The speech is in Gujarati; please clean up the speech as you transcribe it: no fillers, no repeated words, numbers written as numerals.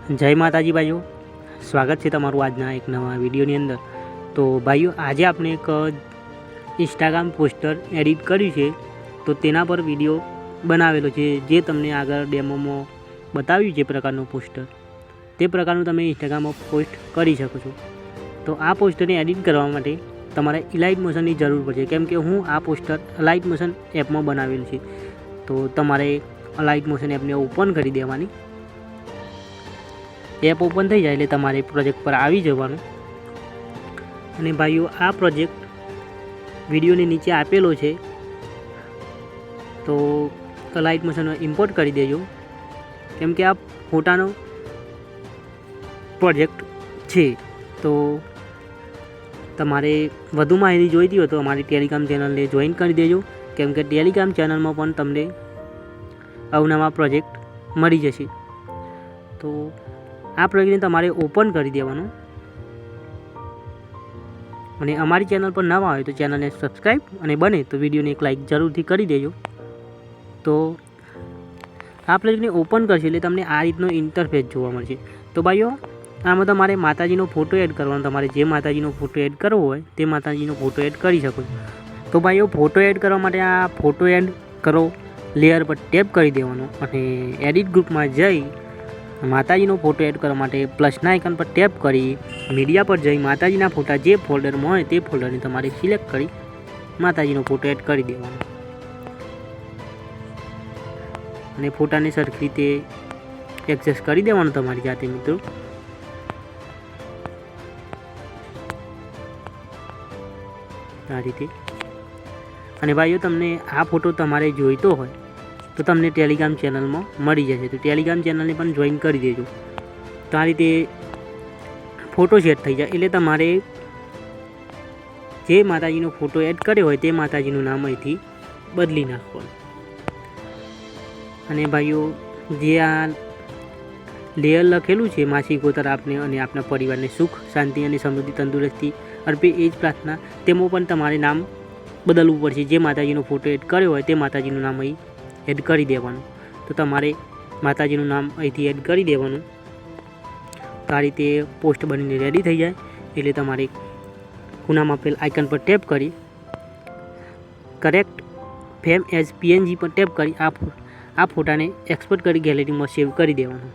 જય માતાજી ભાઈઓ, સ્વાગત છે તમારું આજના એક નવા વિડીયોની અંદર। તો ભાઈઓ, આજે આપણે એક ઇન્સ્ટાગ્રામ પોસ્ટર એડિટ કર્યું છે, તો તેના પર વિડીયો બનાવેલો છે, જે તમને આગળ ડેમોમાં બતાવ્યું જે પ્રકારનું પોસ્ટર, તે પ્રકારનું તમે ઇન્સ્ટાગ્રામમાં પોસ્ટ કરી શકો છો। તો આ પોસ્ટરને એડિટ કરવા માટે તમારે ઇલાઇટ મોશનની જરૂર પડશે, કેમ કે હું આ પોસ્ટર ઇલાઇટ મોશન એપમાં બનાવેલું છે। તો તમારે ઇલાઇટ મોશન એપને ઓપન કરી દેવાની। એપ ઓપન થઈ જાય એટલે તમારે પ્રોજેક્ટ પર આવી જવાનું। અને ભાઈઓ, આ પ્રોજેક્ટ વિડીયોની નીચે આપેલો છે, તો ઇલાઇટ મોશનમાં ઇમ્પોર્ટ કરી દેજો, કેમ કે આ ફોટાનો પ્રોજેક્ટ છે। તો તમારે વધુ માહિતી જોઈતી હોય તો અમારી ટેલિગ્રામ ચેનલને જોઈન કરી દેજો, કેમ કે ટેલિગ્રામ ચેનલમાં પણ તમને અવનવા પ્રોજેક્ટ મળી જશે। તો આ પ્રોજેક્ટને તમારે ઓપન કરી દેવાનું, અને અમારી ચેનલ પર નવા હોય તો ચેનલને સબસ્ક્રાઈબ અને બને તો વિડીયોને એક લાઇક જરૂરથી કરી દેજો। તો આ પ્રોજેક્ટને ઓપન કરશે એટલે તમને આ રીતનો ઇન્ટરફેસ જોવા મળશે। તો ભાઈઓ, આમાં તમારે માતાજીનો ફોટો એડ કરવાનો, તમારે જે માતાજીનો ફોટો એડ કરવો હોય તે માતાજીનો ફોટો એડ કરી શકો છો। તો ભાઈઓ, ફોટો એડ કરવા માટે આ ફોટો એડ કરો લેયર પર ટેપ કરી દેવાનો, અને એડિટ ગ્રુપમાં જઈ માતાજીનો ફોટો એડ કરવા માટે પ્લસના આઇકન પર ટેપ કરી મીડિયા પર જઈ માતાજીના ફોટા જે ફોલ્ડરમાં હોય તે ફોલ્ડરને તમારે સિલેક્ટ કરી માતાજીનો ફોટો એડ કરી દેવાનો, અને ફોટાને સરખી રીતે એડજસ્ટ કરી દેવાનો તમારી જાતે મિત્રો। આ રીતે। અને ભાઈઓ, તમને આ ફોટો તમારે જોઈતો હોય તો તમને ટેલિગ્રામ ચેનલમાં મળી જશે, તો ટેલિગ્રામ ચેનલને પણ જોઈન કરી દેજો। તો આ રીતે ફોટો સેટ થઈ જાય એટલે તમારે જે માતાજીનો ફોટો એડ કર્યો હોય તે માતાજીનું નામ અહીંથી બદલી નાખવાનું। અને ભાઈઓ, જે આ લેયર લખેલું છે માસી ગોતર આપને અને આપના પરિવારને સુખ શાંતિ અને સમૃદ્ધિ તંદુરસ્તી અર્પે એ જ પ્રાર્થના, તેમાં પણ તમારે નામ બદલવું પડશે। જે માતાજીનો ફોટો એડ કર્યો હોય તે માતાજીનું નામ અહીં એડ કરી દેવાનું। તો તમારે માતાજીનું નામ અહીંથી એડ કરી દેવાનું। તો આ રીતે પોસ્ટ બનીને રેડી થઈ જાય એટલે તમારે ખૂણામાં આપેલ આઇકન પર ટેપ કરી કરેક્ટ ફેમ એઝ PNG પર ટેપ કરી આ ફોટાને એક્સપોર્ટ કરી ગેલેરીમાં સેવ કરી દેવાનું।